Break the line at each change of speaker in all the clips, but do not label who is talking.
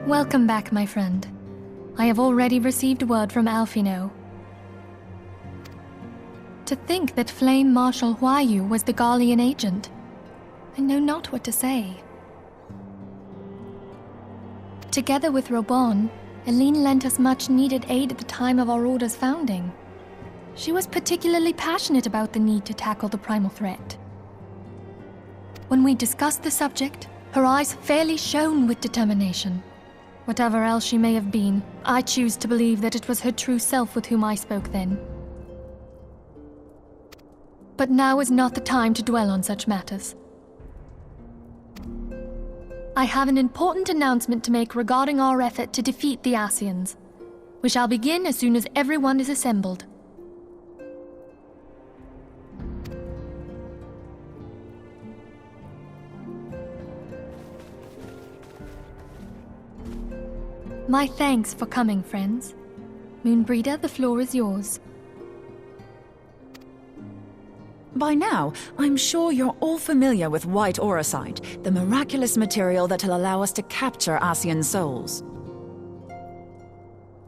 Welcome back, my friend. I have already received word from Alphino. To think that Flame Marshal Huayu was the Garlean agent. I know not what to say. Together with Robon, Eline lent us much-needed aid at the time of our Order's founding. She was particularly passionate about the need to tackle the primal threat. When we discussed the subject, her eyes fairly shone with determination. Whatever else she may have been, I choose to believe that it was her true self with whom I spoke then. But now is not the time to dwell on such matters. I have an important announcement to make regarding our effort to defeat the Ascians. We shall begin as soon as everyone is assembled. My thanks for coming, friends. Moonbreeder, the floor is yours.
By now, I'm sure you're all familiar with white auracite, the miraculous material that'll allow us to capture Ascian souls.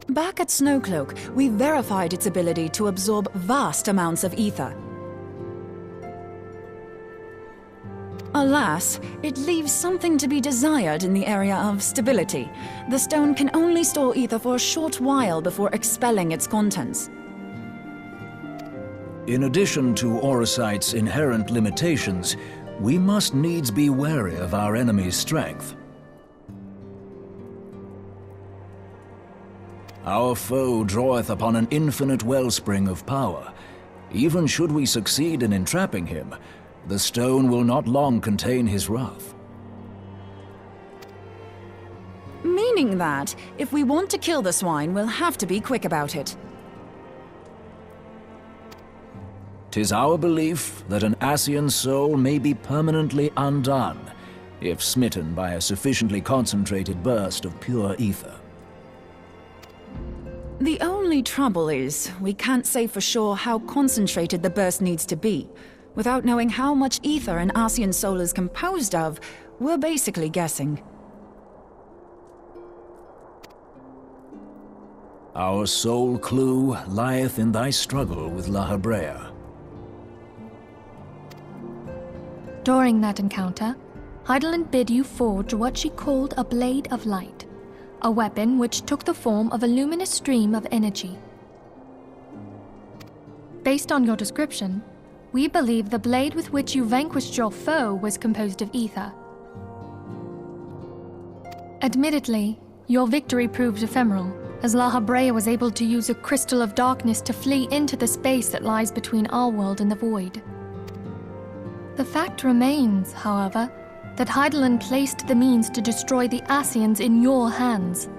Back at Snowcloak, we verified its ability to absorb vast amounts of ether. Alas, it leaves something to be desired in the area of stability. The stone can only store ether for a short while before expelling its contents.
In addition to auracite's inherent limitations, we must needs be wary of our enemy's strength. Our foe draweth upon an infinite wellspring of power. Even should we succeed in entrapping him, the stone will not long contain his wrath.
Meaning that, if we want to kill the swine, we'll have to be quick about it.
'Tis our belief that an Ascian soul may be permanently undone, if smitten by a sufficiently concentrated burst of pure ether.
The only trouble is, we can't say for sure how concentrated the burst needs to be. Without knowing how much ether an Ascian soul is composed of, we're basically guessing.
Our sole clue lieth in thy struggle with La Habrea.
During that encounter, Heidelin bid you forge what she called a Blade of Light, a weapon which took the form of a luminous stream of energy. Based on your description, we believe the blade with which you vanquished your foe was composed of ether. Admittedly, your victory proved ephemeral, as La Habrea was able to use a crystal of darkness to flee into the space that lies between our world and the void. The fact remains, however, that Heidelin placed the means to destroy the Ascians in your hands.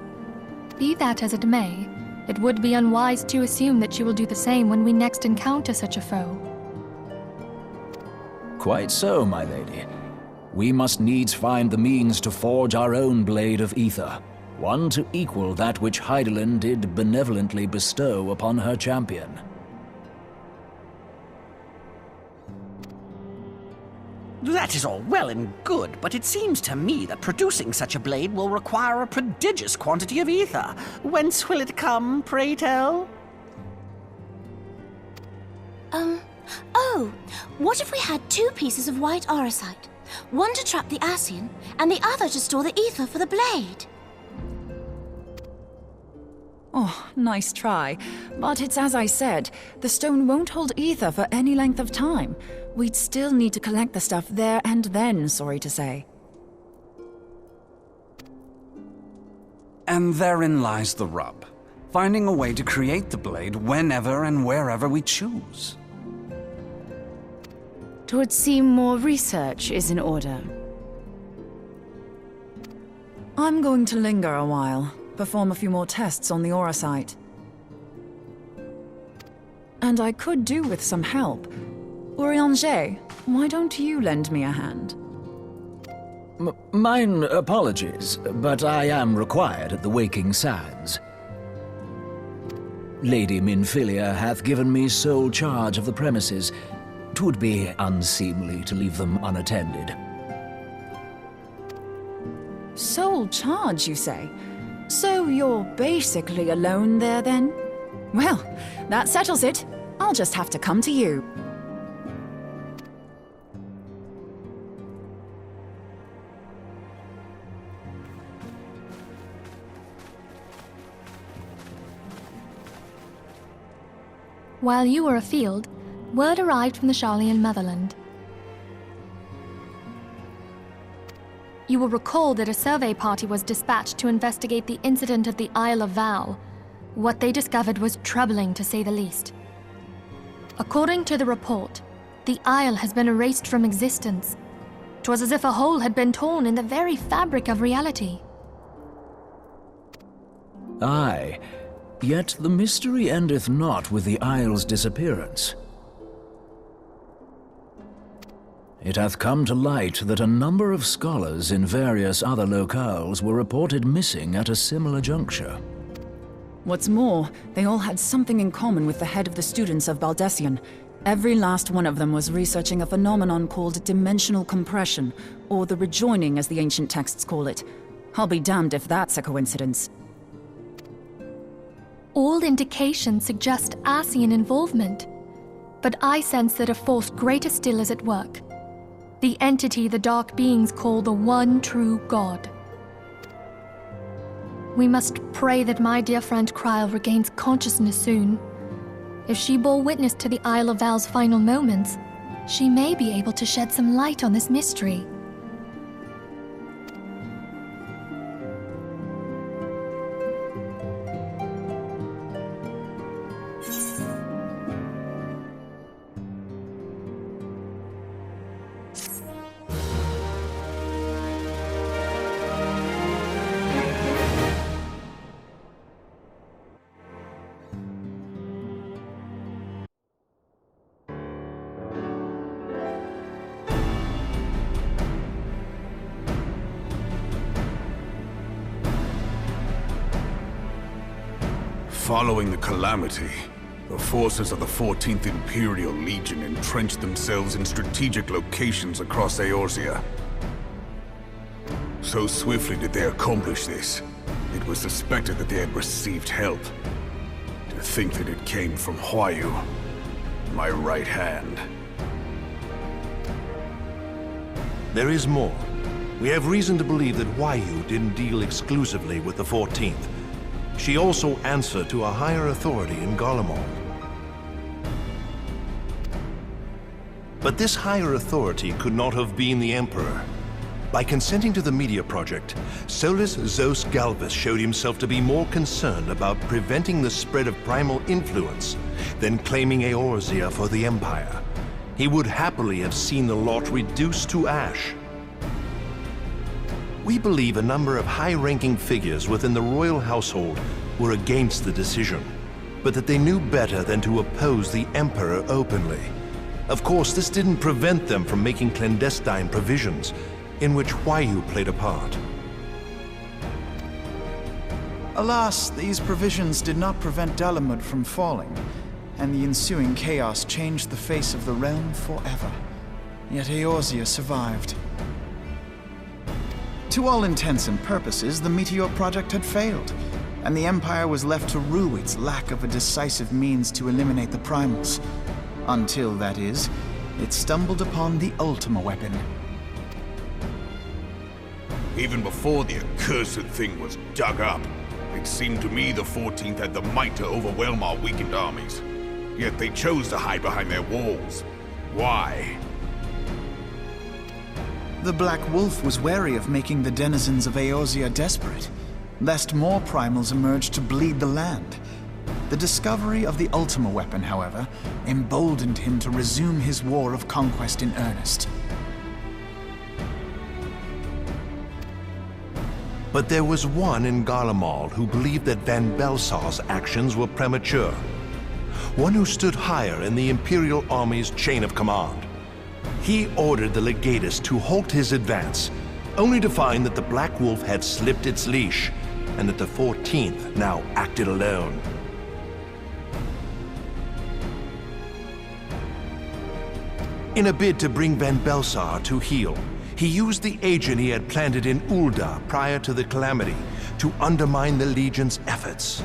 Be that as it may, it would be unwise to assume that she will do the same when we next encounter such a foe.
Quite so, my lady. We must needs find the means to forge our own blade of ether, one to equal that which Heidelin did benevolently bestow upon her champion.
That is all well and good, but it seems to me that producing such a blade will require a prodigious quantity of ether. Whence will it come, pray tell?
Oh, what if we had two pieces of white auracite? One to trap the Ascian, and the other to store the ether for the blade.
Oh, nice try. But it's as I said, the stone won't hold ether for any length of time. We'd still need to collect the stuff there and then, sorry to say.
And therein lies the rub. Finding a way to create the blade whenever and wherever we choose.
It would seem more research is in order.
I'm going to linger a while, perform a few more tests on the auracite. And I could do with some help. Urianger, why don't you lend me a hand?
Mine apologies, but I am required at the Waking Sands. Lady Minfilia hath given me sole charge of the premises. 'Twould be unseemly to leave them unattended.
Sole charge, you say? So you're basically alone there, then? Well, that settles it. I'll just have to come to you.
While you were afield, word arrived from the Sharlayan motherland. You will recall that a survey party was dispatched to investigate the incident at the Isle of Val. What they discovered was troubling, to say the least. According to the report, the isle has been erased from existence. 'Twas as if a hole had been torn in the very fabric of reality.
Aye, yet the mystery endeth not with the isle's disappearance. It hath come to light that a number of scholars in various other locales were reported missing at a similar juncture.
What's more, they all had something in common with the head of the students of Baldessian. Every last one of them was researching a phenomenon called dimensional compression, or the rejoining as the ancient texts call it. I'll be damned if that's a coincidence.
All indications suggest Ascian involvement, but I sense that a force greater still is at work. The entity the Dark Beings call the One True God. We must pray that my dear friend Kryl regains consciousness soon. If she bore witness to the Isle of Val's final moments, she may be able to shed some light on this mystery.
Following the calamity, the forces of the 14th Imperial Legion entrenched themselves in strategic locations across Eorzea. So swiftly did they accomplish this, it was suspected that they had received help. To think that it came from Huayu, my right hand.
There is more. We have reason to believe that Huayu didn't deal exclusively with the 14th. She also answered to a higher authority in Garlemald. But this higher authority could not have been the Emperor. By consenting to the Media Project, Solus Zos Galvus showed himself to be more concerned about preventing the spread of primal influence than claiming Eorzea for the Empire. He would happily have seen the lot reduced to ash. We believe a number of high-ranking figures within the royal household were against the decision, but that they knew better than to oppose the Emperor openly. Of course, this didn't prevent them from making clandestine provisions, in which Huayu played a part.
Alas, these provisions did not prevent Dalamud from falling, and the ensuing chaos changed the face of the realm forever. Yet Eorzea survived. To all intents and purposes, the Meteor Project had failed, and the Empire was left to rue its lack of a decisive means to eliminate the primals. Until, that is, it stumbled upon the Ultima weapon.
Even before the accursed thing was dug up, it seemed to me the 14th had the might to overwhelm our weakened armies. Yet they chose to hide behind their walls. Why?
The Black Wolf was wary of making the denizens of Eorzea desperate, lest more primals emerge to bleed the land. The discovery of the Ultima weapon, however, emboldened him to resume his war of conquest in earnest.
But there was one in Garlemald who believed that Van Belsar's actions were premature. One who stood higher in the Imperial Army's chain of command. He ordered the Legatus to halt his advance, only to find that the Black Wolf had slipped its leash, and that the 14th now acted alone. In a bid to bring Van Belsar to heel, He used the agent he had planted in Ul'dah prior to the Calamity to undermine the Legion's efforts.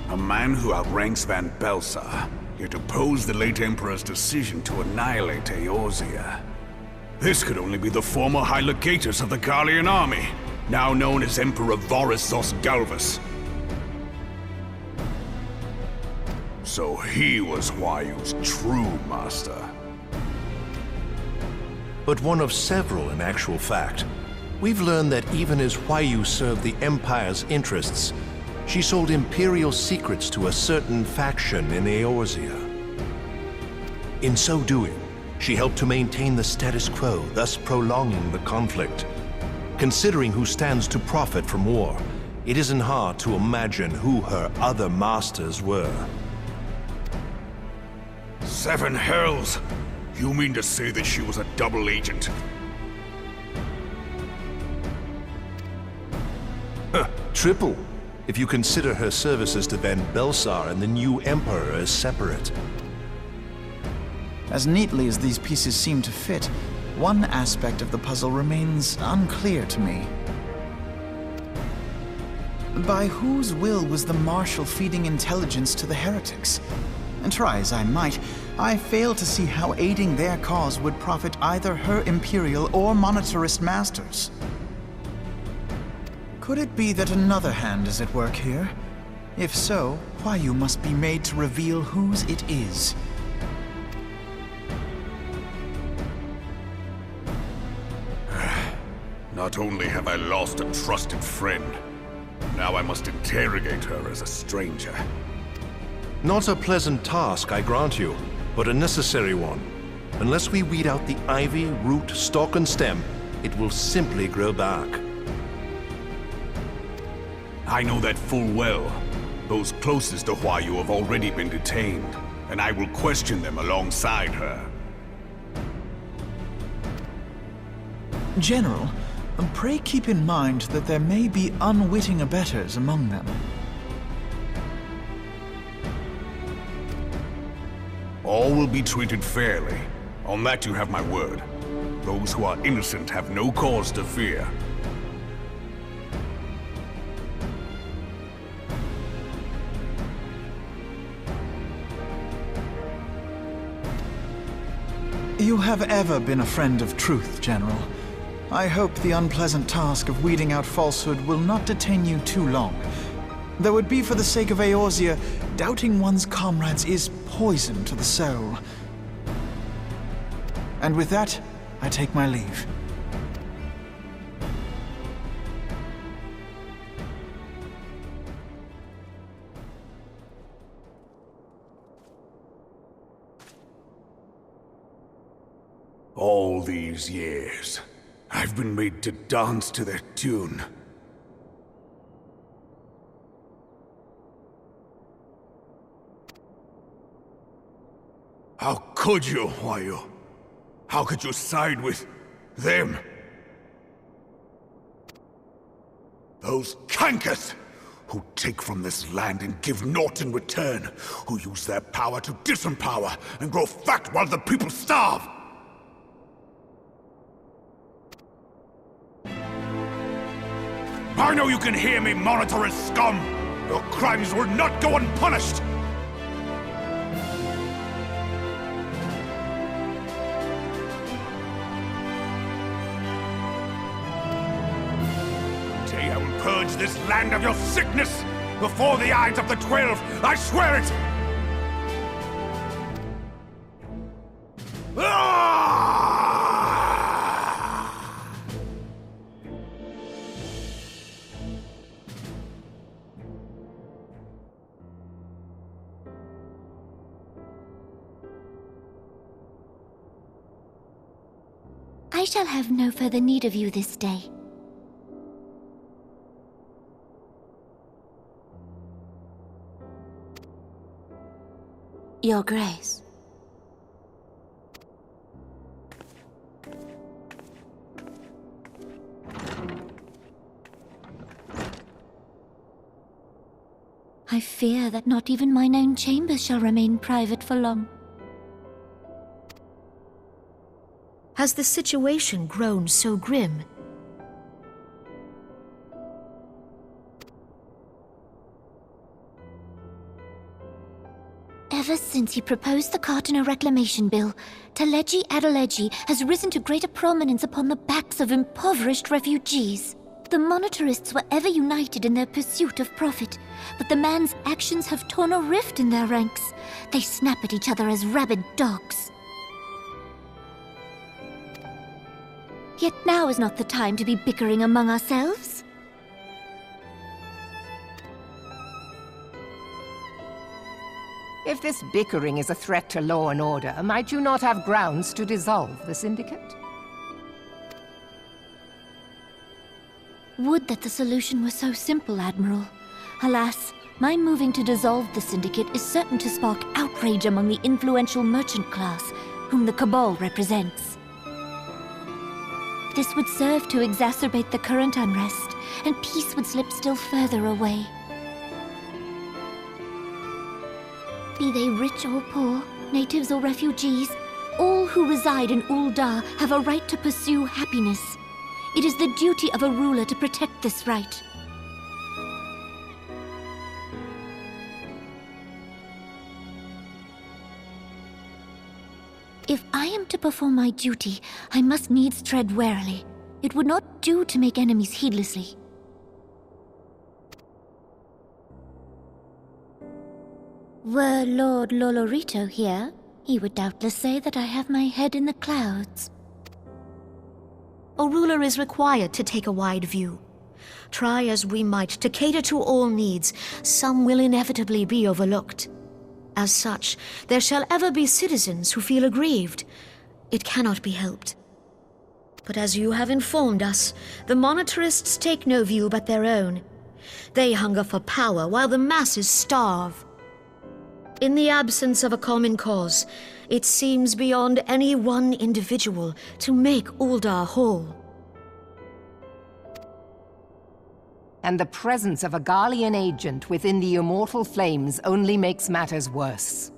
A man who outranks Van Belsar, yet opposed the late Emperor's decision to annihilate Eorzea. This could only be the former High Legatus of the Garlean army, now known as Emperor Varus Galvus. So he was Hua Yu's true master.
But one of several in actual fact. We've learned that even as Hua Yu served the Empire's interests, she sold Imperial secrets to a certain faction in Eorzea. In so doing, she helped to maintain the status quo, thus prolonging the conflict. Considering who stands to profit from war, it isn't hard to imagine who her other masters were.
Seven hells! You mean to say that she was a double agent?
Triple, if you consider her services to Van Belsar and the new Emperor as separate.
As neatly as these pieces seem to fit, one aspect of the puzzle remains unclear to me. By whose will was the Marshal feeding intelligence to the heretics? And try as I might, I fail to see how aiding their cause would profit either her Imperial or monetarist masters. Could it be that another hand is at work here? If so, Hua Yu must be made to reveal whose it is.
Not only have I lost a trusted friend, now I must interrogate her as a stranger.
Not a pleasant task, I grant you, but a necessary one. Unless we weed out the ivy, root, stalk, and stem, it will simply grow back.
I know that full well. Those closest to Hua Yu have already been detained, and I will question them alongside her.
General, pray keep in mind that there may be unwitting abettors among them.
All will be treated fairly. On that you have my word. Those who are innocent have no cause to fear.
You have ever been a friend of truth, General. I hope the unpleasant task of weeding out falsehood will not detain you too long. Though it be for the sake of Eorzea, doubting one's comrades is poison to the soul. And with that, I take my leave.
All these years, I've been made to dance to their tune. How could you, Wayu? How could you side with them? Those cankers who take from this land and give naught in return, who use their power to disempower and grow fat while the people starve. I know you can hear me, monitorous scum! Your crimes will not go unpunished! Today I will purge this land of your sickness! Before the eyes of the 12, I swear it!
I shall have no further need of you this day. Your Grace. I fear that not even mine own chambers shall remain private for long.
Has the situation grown so grim?
Ever since he proposed the Cardinal Reclamation Bill, Teleji Adeleji has risen to greater prominence upon the backs of impoverished refugees. The monetarists were ever united in their pursuit of profit, but the man's actions have torn a rift in their ranks. They snap at each other as rabid dogs. Yet now is not the time to be bickering among ourselves.
If this bickering is a threat to law and order, might you not have grounds to dissolve the Syndicate?
Would that the solution were so simple, Admiral. Alas, my moving to dissolve the Syndicate is certain to spark outrage among the influential merchant class, whom the Cabal represents. This would serve to exacerbate the current unrest, and peace would slip still further away. Be they rich or poor, natives or refugees, all who reside in Ul'dah have a right to pursue happiness. It is the duty of a ruler to protect this right. If I am to perform my duty, I must needs tread warily. It would not do to make enemies heedlessly. Were Lord Lolorito here, he would doubtless say that I have my head in the clouds.
A ruler is required to take a wide view. Try as we might to cater to all needs, some will inevitably be overlooked. As such, there shall ever be citizens who feel aggrieved. It cannot be helped. But as you have informed us, the monetarists take no view but their own. They hunger for power while the masses starve. In the absence of a common cause, it seems beyond any one individual to make Ul'dah whole.
And the presence of a Garlean agent within the Immortal Flames only makes matters worse.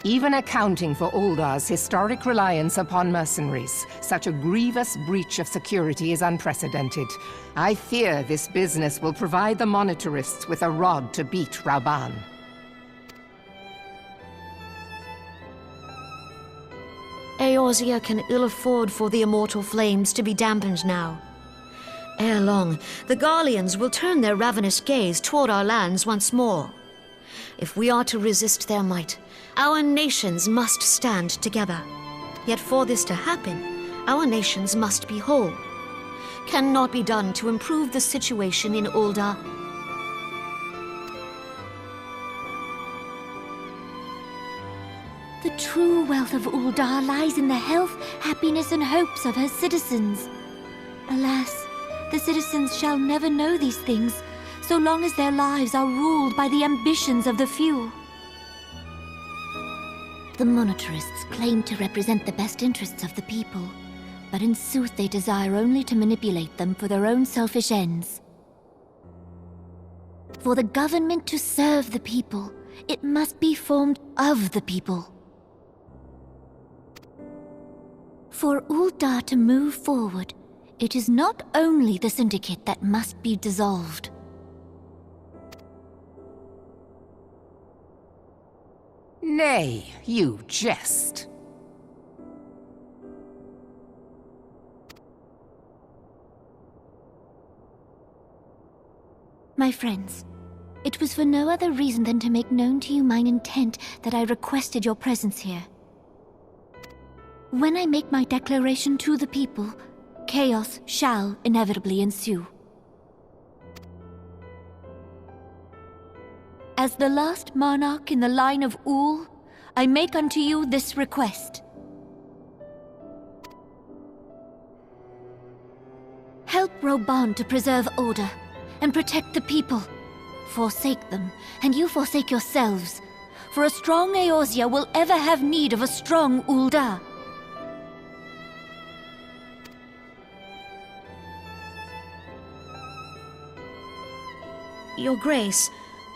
Even accounting for Uldar's historic reliance upon mercenaries, such a grievous breach of security is unprecedented. I fear this business will provide the monetarists with a rod to beat Rauban.
Eorzea can ill afford for the immortal flames to be dampened now. Ere long, the Garleans will turn their ravenous gaze toward our lands once more. If we are to resist their might, our nations must stand together. Yet for this to happen, our nations must be whole. Cannot be done to improve the situation in Ulda.
The true wealth of Ulda lies in the health, happiness, and hopes of her citizens. Alas, the citizens shall never know these things, so long as their lives are ruled by the ambitions of the few. The monetarists claim to represent the best interests of the people, but in sooth they desire only to manipulate them for their own selfish ends. For the government to serve the people, it must be formed of the people. For Ulda to move forward, it is not only the Syndicate that must be dissolved.
Nay, you jest.
My friends, it was for no other reason than to make known to you mine intent that I requested your presence here. When I make my declaration to the people, chaos shall inevitably ensue. As the last monarch in the line of Ul, I make unto you this request. Help Rauban to preserve order and protect the people. Forsake them, and you forsake yourselves, for a strong Eorzea will ever have need of a strong Ulda.
Your Grace,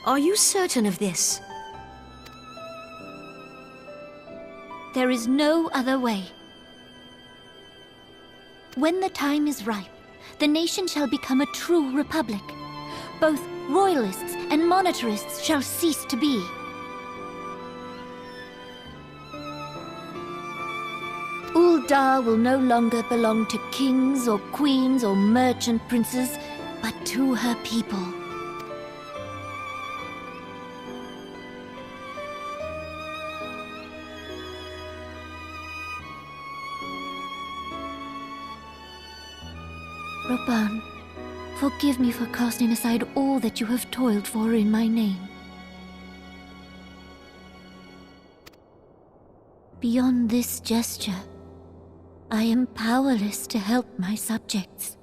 are you certain of this?
There is no other way. When the time is ripe, the nation shall become a true republic. Both royalists and monetarists shall cease to be. Ulda will no longer belong to kings or queens or merchant princes, but to her people. Rauban, forgive me for casting aside all that you have toiled for in my name. Beyond this gesture, I am powerless to help my subjects.